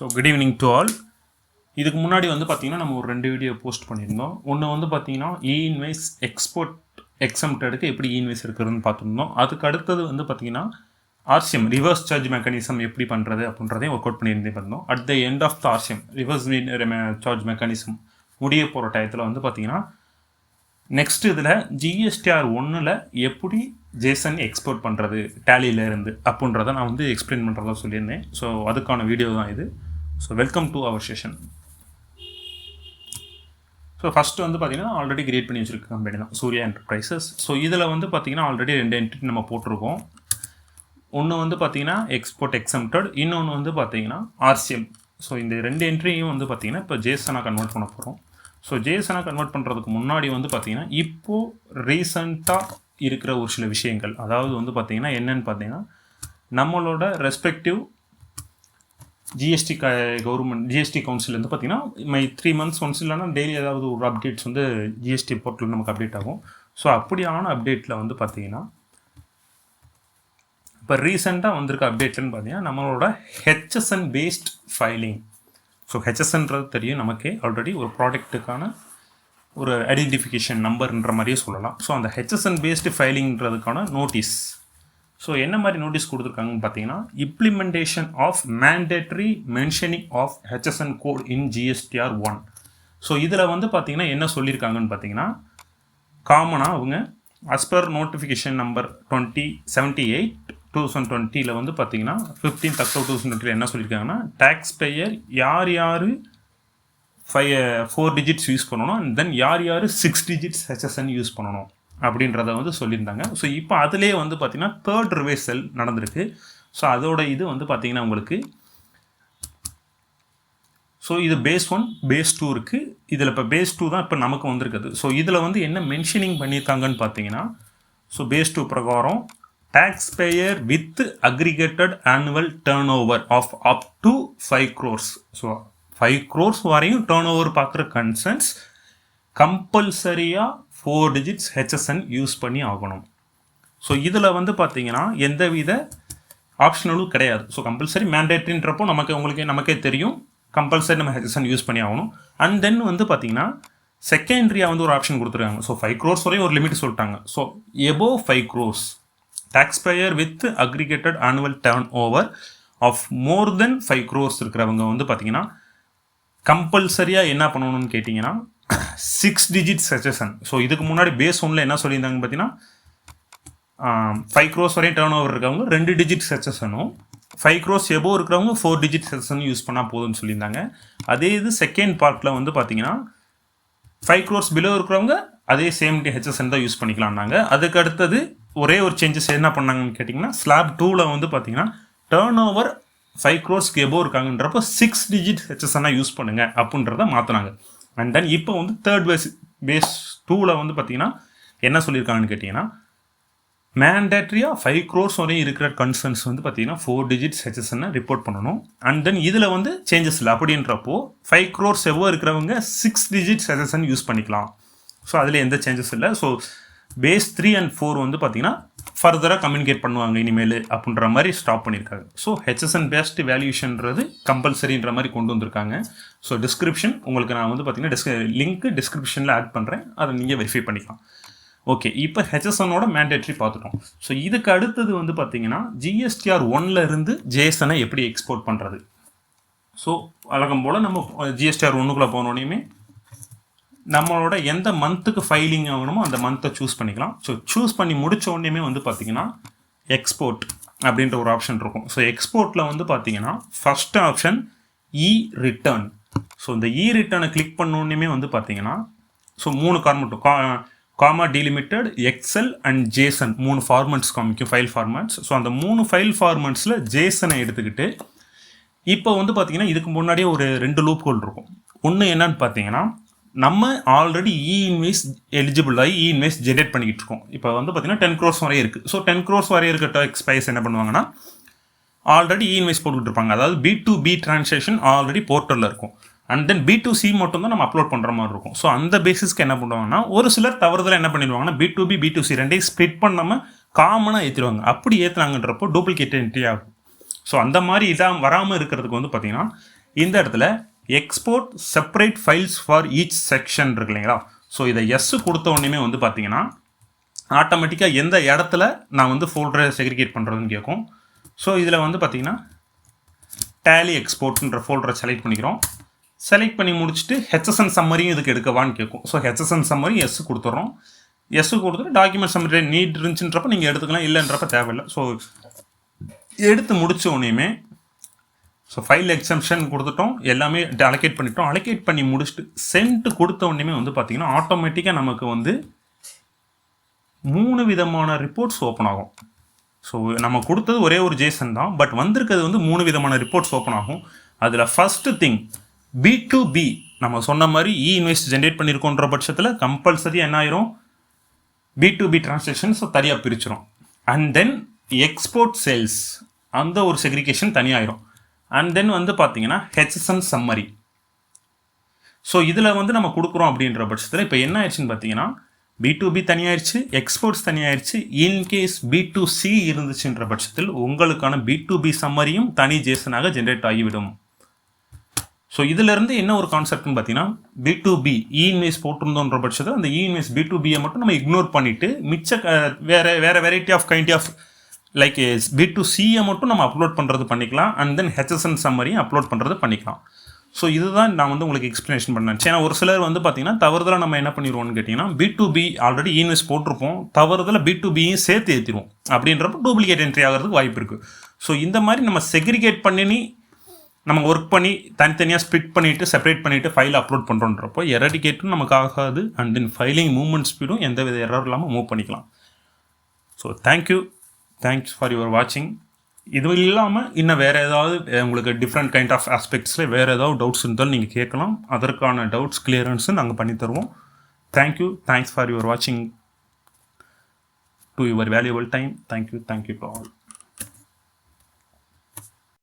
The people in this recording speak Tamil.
So good evening to all. இதுக்கு முன்னாடி வந்து பார்த்தீங்கன்னா நம்ம ஒரு 2 வீடியோ போஸ்ட் பண்ணியிருந்தோம். ஒன்று வந்து பார்த்தீங்கன்னா இன்வைஸ் எக்ஸ்போர்ட் எக்ஸம்ப்டடுக்கு எப்படி இன்வைஸ் இருக்குதுன்னு பார்த்துருந்தோம். அதுக்கு அடுத்தது வந்து பார்த்தீங்கன்னா ஆர்சிஎம் ரிவர்ஸ் சார்ஜ் மெக்கானிசம் எப்படி பண்ணுறது அப்படின்றதையும் ஒர்க் அவுட் பண்ணியிருந்தே பண்ணோம். At the end of the RCM reverse charge mechanism முடிய போகிற டயத்தில் வந்து பார்த்தீங்கன்னா நெக்ஸ்ட் இதில் GSTR 1ல் எப்படி ஜேசன் எக்ஸ்போர்ட் பண்ணுறது டேலியிலேருந்து அப்படின்றத நான் வந்து எக்ஸ்பிளைன் பண்ணுறதா சொல்லியிருந்தேன். ஸோ அதுக்கான வீடியோ தான் இது. So welcome to our session. So first வந்து பார்த்திங்கன்னா ஆல்ரெடி கிரியேட் பண்ணி வச்சுருக்க கம்பெனி தான் சூர்யா என்டர்பிரைசஸ். ஸோ இதில் வந்து பார்த்திங்கன்னா ஆல்ரெடி 2 என்ட்ரி நம்ம போட்டிருக்கோம். ஒன்று வந்து பார்த்திங்கன்னா எக்ஸ்போர்ட் எக்ஸம்ப்டட், இன்னொன்று வந்து பார்த்திங்கன்னா ஆர்சிஎம். ஸோ இந்த 2 என்ட்ரியும் வந்து பார்த்திங்கன்னா இப்போ ஜேசனாக கன்வெர்ட் பண்ண போகிறோம். ஸோ ஜேசனாக கன்வெர்ட் பண்ணுறதுக்கு முன்னாடி வந்து பார்த்திங்கன்னா இப்போது ரீசண்டாக இருக்கிற ஒரு சில விஷயங்கள், அதாவது வந்து பார்த்திங்கன்னா என்னென்னு பார்த்தீங்கன்னா நம்மளோட ரெஸ்பெக்டிவ் கவர்மெண்ட் ஜிஎஸ்டி கவுன்சில் வந்து பார்த்திங்கன்னா 3 months ஒன்ஸ் இல்லைனா டெய்லி ஏதாவது ஒரு அப்டேட்ஸ் வந்து ஜிஎஸ்டி போர்ட்டலில் நமக்கு அப்டேட் ஆகும். ஸோ அப்படியான அப்டேட்டில் வந்து பார்த்திங்கன்னா இப்போ ரீசெண்டாக வந்திருக்க அப்டேட்லன்னு பார்த்தீங்கன்னா நம்மளோட HSN பேஸ்ட் ஃபைலிங். ஸோ ஹெச்எஸ்என்றது தெரியும் நமக்கே, ஆல்ரெடி ஒரு ப்ராடக்ட்டுக்கான ஒரு ஐடென்டிஃபிகேஷன் நம்பர்ன்ற மாதிரியே சொல்லலாம். ஸோ அந்த HSN பேஸ்டு ஃபைலிங்கிறதுக்கான நோட்டீஸ். ஸோ என்ன மாதிரி நோட்டீஸ் கொடுத்துருக்காங்கன்னு பார்த்தீங்கன்னா implementation of mandatory mentioning of HSN code in GSTR 1. So இதில் வந்து பார்த்தீங்கன்னா என்ன சொல்லியிருக்காங்கன்னு பார்த்தீங்கன்னா காமனாக அவங்க as per நோட்டிஃபிகேஷன் நம்பர் 2078/2020 வந்து பார்த்தீங்கன்னா 15th October 2020 என்ன சொல்லியிருக்காங்கன்னா டேக்ஸ் பேயர் யார் 4 digits யூஸ் பண்ணணும், அண்ட் தென் யார் 6 digits HSN யூஸ் பண்ணணும் அப்படின்றத வந்து சொல்லியிருந்தாங்க. ஸோ இப்போ அதிலே வந்து பார்த்தீங்கன்னா 3rd ரிவைசல் நடந்திருக்கு. ஸோ அதோட இது வந்து பார்த்தீங்கன்னா உங்களுக்கு ஸோ இது பேஸ் 1 பேஸ் 2 இருக்குது. இதில் இப்போ பேஸ் 2 தான் இப்போ நமக்கு வந்திருக்குது. ஸோ இதில் வந்து என்ன மென்ஷனிங் பண்ணியிருக்காங்கன்னு பார்த்தீங்கன்னா ஸோ பேஸ் 2 பிரகாரம் taxpayer with aggregated annual turnover of up to 5 crores. So 5 crores வரையும் டர்ன் ஓவர் பார்க்குற கன்சர்ன்ஸ் கம்பல்சரியாக 4 digits HSN யூஸ் பண்ணி ஆகணும். ஸோ இதில் வந்து பார்த்தீங்கன்னா எந்தவித ஆப்ஷனலும் கிடையாது. ஸோ கம்பல்சரி மேண்டேட்ரின்றப்போ நமக்கே தெரியும் கம்பல்சரி நம்ம HSN யூஸ் பண்ணி ஆகணும். அண்ட் தென் வந்து பார்த்தீங்கன்னா செகண்டரியாக வந்து ஒரு ஆப்ஷன் கொடுத்துருக்காங்க. ஸோ 5 crores வரையும் ஒரு லிமிட் சொல்லிட்டாங்க. So above 5 crores taxpayer with aggregated annual turnover of more than 5 crores இருக்கிறவங்க வந்து பார்த்தீங்கன்னா கம்பல்சரியாக என்ன பண்ணணும்னு கேட்டிங்கன்னா 6 digits HSN. ஸோ இதுக்கு முன்னாடி பேஸ் 1ல் என்ன சொல்லியிருந்தாங்கன்னு பார்த்தீங்கன்னா 5 crores வரையும் டர்ன் ஓவர் இருக்கவங்க 2 digits HSN-ம், 5 crores எபோவ் இருக்கிறவங்க 4 digits HSN யூஸ் பண்ணால் போதும்னு சொல்லியிருந்தாங்க. அதே இது செகண்ட் பார்ட்டில் வந்து பார்த்தீங்கன்னா 5 crores பிலோ இருக்கிறவங்க அதே சேம் HSN தான் யூஸ் பண்ணிக்கலாம்னாங்க. அதுக்கு அடுத்தது ஒரே ஒரு சேஞ்சஸ் என்ன பண்ணாங்கன்னு கேட்டிங்கன்னா ஸ்லாப் 2ல் வந்து பார்த்தீங்கன்னா டர்ன் ஓவர் 5 crores எபோவ் இருக்காங்கன்றப்போ 6 digits HSN யூஸ் பண்ணுங்க அப்படின்றத மாற்றினாங்க. அண்ட் தென் இப்போ வந்து 3rd பேஸ் 2ல் வந்து பார்த்தீங்கன்னா என்ன சொல்லியிருக்காங்கன்னு கேட்டிங்கன்னா மேண்டேட்ரியாக 5 crores வரையும் இருக்கிற கன்சர்ன்ஸ் வந்து பார்த்தீங்கன்னா 4 digits HSN ரிப்போர்ட் பண்ணணும். அண்ட் தென் இதில் வந்து சேஞ்சஸ் இல்லை. அப்படின்றப்போ 5 crores எவ்வளோ இருக்கிறவங்க 6 digits HSN யூஸ் பண்ணிக்கலாம். ஸோ அதில் எந்த சேஞ்சஸ் இல்லை. ஸோ பேஸ் 3 and 4 வந்து பார்த்தீங்கன்னா ஃபர்தராக கம்யூனிகேட் பண்ணுவாங்க இனிமேல் அப்படின்ற மாதிரி ஸ்டாப் பண்ணியிருக்காங்க. ஸோ HSN பேஸ்டு வேல்யூஷன்றது கம்பல்சரின்ற மாதிரி கொண்டு வந்திருக்காங்க. ஸோ டிஸ்கிரிப்ஷன் உங்களுக்கு நான் வந்து பார்த்தீங்கன்னா லிங்க்கு டிஸ்கிரிப்ஷனில் ஆட் பண்ணுறேன், அதை நீங்கள் வெரிஃபை பண்ணிக்கலாம். ஓகே, இப்போ HSN-ஓட மேண்டேட்ரி பார்த்துட்டோம். ஸோ இதுக்கு அடுத்தது வந்து பார்த்தீங்கன்னா GSTR 1ல் இருந்து ஜேசனை எப்படி எக்ஸ்போர்ட் பண்ணுறது. ஸோ வழக்கம் போல் நம்ம GSTR 1க்குள்ளே போனோடனே நம்மளோட எந்த மந்த்துக்கு ஃபைலிங் ஆகணுமோ அந்த மந்த்தை சூஸ் பண்ணிக்கலாம். ஸோ சூஸ் பண்ணி முடித்த உடனே வந்து பார்த்தீங்கன்னா எக்ஸ்போர்ட் அப்படின்ற ஒரு ஆப்ஷன் இருக்கும். ஸோ எக்ஸ்போர்ட்டில் வந்து பார்த்தீங்கன்னா ஃபஸ்ட் ஆப்ஷன் ரிட்டர்ன். ஸோ இந்த ரிட்டர்னை கிளிக் பண்ணோடனே வந்து பார்த்தீங்கன்னா ஸோ 3 ஃபார்மெட்டும் comma delimited, excel and JSON 3 formats காமிக்கும், ஃபைல் ஃபார்மெட்ஸ். ஸோ அந்த 3 ஃபைல் ஃபார்மெட்ஸில் ஜேசனை எடுத்துக்கிட்டு இப்போ வந்து பார்த்தீங்கன்னா இதுக்கு முன்னாடியே ஒரு 2 லூப் ஹோல் இருக்கும். ஒன்று என்னன்னு பார்த்தீங்கன்னா நம்ம ஆல்ரெடி இன்வைஸ் எலிஜிபிள் ஆகி இன்வைஸ் ஜென்ரேட் பண்ணிக்கிட்டு இருக்கோம். இப்போ வந்து பார்த்தீங்கன்னா 10 crores வரையும் இருக்குது. ஸோ 10 crores வரையும் இருக்க டேக்ஸ் பேயர்ஸ் என்ன பண்ணுவாங்கன்னா ஆல்ரெடி இன்வைஸ் போட்டுக்கிட்டு இருப்பாங்க. அதாவது B2B டிரான்சாக்ஷன் ஆல்ரெடி போர்ட்டலில் இருக்கும். அண்ட் தென் B2C மட்டும் தான் நம்ம அப்லோட் பண்ணுற மாதிரி இருக்கும். ஸோ அந்த பேசிஸ்க்கு என்ன பண்ணுவாங்கன்னா ஒரு சிலர் தவறுதலாக என்ன பண்ணிடுவாங்கன்னா B2B B2C ரெண்டையும் ஸ்ப்ளிட் பண்ணாமல் காமனாக ஏற்றிடுவாங்க. அப்படி ஏற்றுனாங்கன்றப்போ டூப்ளிகேட் என்ட்ரி ஆகும். ஸோ அந்த மாதிரி இதாக வராமல் இருக்கிறதுக்கு வந்து பார்த்தீங்கன்னா இந்த இடத்துல export separate files for each section இருக்கு இல்லைங்களா. ஸோ இதை எஸ் கொடுத்த உடனே வந்து பார்த்தீங்கன்னா ஆட்டோமேட்டிக்காக எந்த இடத்துல நான் வந்து ஃபோல்டரை செக்ரிகேட் பண்ணுறதுன்னு கேட்கும். ஸோ இதில் வந்து பார்த்தீங்கன்னா டேலி எக்ஸ்போர்ட்ன்ற ஃபோல்டரை செலக்ட் பண்ணிக்கிறோம். செலக்ட் பண்ணி முடிச்சுட்டு ஹெச்எஸ்என் சம்மரியும் இதுக்கு எடுக்கவான்னு கேட்கும். ஸோ ஹெச்எஸ்என் சம்மரி எஸ் கொடுத்துட்றோம். எஸ் கொடுத்துட்டு டாக்குமெண்ட் சம்மரி நீட் இருந்துச்சுன்றப்ப நீங்கள் எடுத்துக்கலாம், இல்லைன்றப்ப தேவையில்லை. ஸோ எடுத்து முடிச்ச உடனேயுமே ஸோ ஃபைல் எக்ஸம்ஷன் கொடுத்துட்டோம், எல்லாமே அலோகேட் பண்ணிட்டோம். அலோகேட் பண்ணி முடிச்சுட்டு சென்ட் கொடுத்த உடனேயுமே வந்து பார்த்தீங்கன்னா ஆட்டோமேட்டிக்காக நமக்கு வந்து 3 விதமான ரிப்போர்ட்ஸ் ஓப்பன் ஆகும். ஸோ நம்ம கொடுத்தது ஒரே ஒரு ஜேசன் தான், பட் வந்திருக்கிறது வந்து 3 விதமான ரிப்போர்ட்ஸ் ஓப்பன் ஆகும். அதில் ஃபஸ்ட்டு திங் B2B நம்ம சொன்ன மாதிரி இன்வாய்ஸ் ஜென்ரேட் பண்ணியிருக்கோன்ற பட்சத்தில் கம்பல்சரி என்ன ஆயிரும், B2B டிரான்சாக்ஷன்ஸ் தனியாக பிரிச்சிடும். அண்ட் தென் எக்ஸ்போர்ட் சேல்ஸ் அந்த ஒரு செக்ரிகேஷன் தனியாயிரும். அண்ட் தென் வந்து பார்த்தீங்கன்னா ஹெச்எஸ்என் சம்மரி. ஸோ இதில் வந்து நம்ம கொடுக்குறோம் அப்படின்ற பட்சத்தில் இப்போ என்ன ஆயிடுச்சுன்னு பார்த்தீங்கன்னா B2B தனியாயிருச்சு, எக்ஸ்போர்ட்ஸ் தனியாயிருச்சு. இன்கேஸ் B2C இருந்துச்சுன்ற பட்சத்தில் உங்களுக்கான B2B சம்மரியும் தனி ஜேசனாக ஜென்ரேட் ஆகிவிடும். ஸோ இதிலிருந்து என்ன ஒரு கான்செப்ட்னு பார்த்தீங்கன்னா B2B இன்வாய்ஸ் போட்டிருந்தோன்ற பட்சத்தில் அந்த இன்வாய்ஸ் B2Bயை மட்டும் நம்ம இக்னோர் பண்ணிவிட்டு மிச்ச வேறு variety of kind of like B2Cயை மட்டும் நம்ம அப்லோட் பண்ணுறது பண்ணிக்கலாம். அண்ட் தென் HSN சம்மரியும் அப்லோட் பண்ணுறது பண்ணிக்கலாம். ஸோ இதுதான் நான் வந்து உங்களுக்கு எக்ஸ்ப்ளனேஷன் பண்ணேன். ஏன்னா ஒரு சிலர் வந்து பார்த்தீங்கன்னா தவறுதலாக நம்ம என்ன பண்ணிடுவோம்னு கேட்டிங்கன்னா B2B ஆல்ரெடி இன்வாய்ஸ் போட்டிருப்போம், தவறுதலாக B2Bயும் சேர்த்து ஏற்றிடுவோம். அப்படின்றப்ப டூப்ளிகேட் என்ட்ரி ஆகிறதுக்கு வாய்ப்பு இருக்குது. ஸோ இந்த மாதிரி நம்ம செக்ரிகேட் பண்ணி நம்ம ஒர்க் பண்ணி தனித்தனியாக ஸ்ப்ளிட் பண்ணிவிட்டு செப்பரேட் பண்ணிவிட்டு ஃபைல் அப்லோட் பண்ணுறோன்றப்போ எரடிகேட்டும் நமக்கு ஆகாது. அண்ட் தென் ஃபைலிங் மூவ்மெண்ட் ஸ்பீடும் எந்த வித எரர் இல்லாமல் மூவ் பண்ணிக்கலாம். ஸோ தேங்க்ஸ் ஃபார் யுவர் வாட்சிங். இது இல்லாமல் இன்னும் வேறு ஏதாவது உங்களுக்கு டிஃப்ரெண்ட் கைண்ட் ஆஃப் ஆஸ்பெக்ட்ஸில் வேறு ஏதாவது டவுட்ஸ் இருந்தாலும் நீங்கள் கேட்கலாம். அதற்கான டவுட்ஸ் கிளியரன்ஸும் நாங்கள் பண்ணித்தருவோம். தேங்க்ஸ் ஃபார் யுவர் வாட்சிங் to your valuable time. Thank you to all.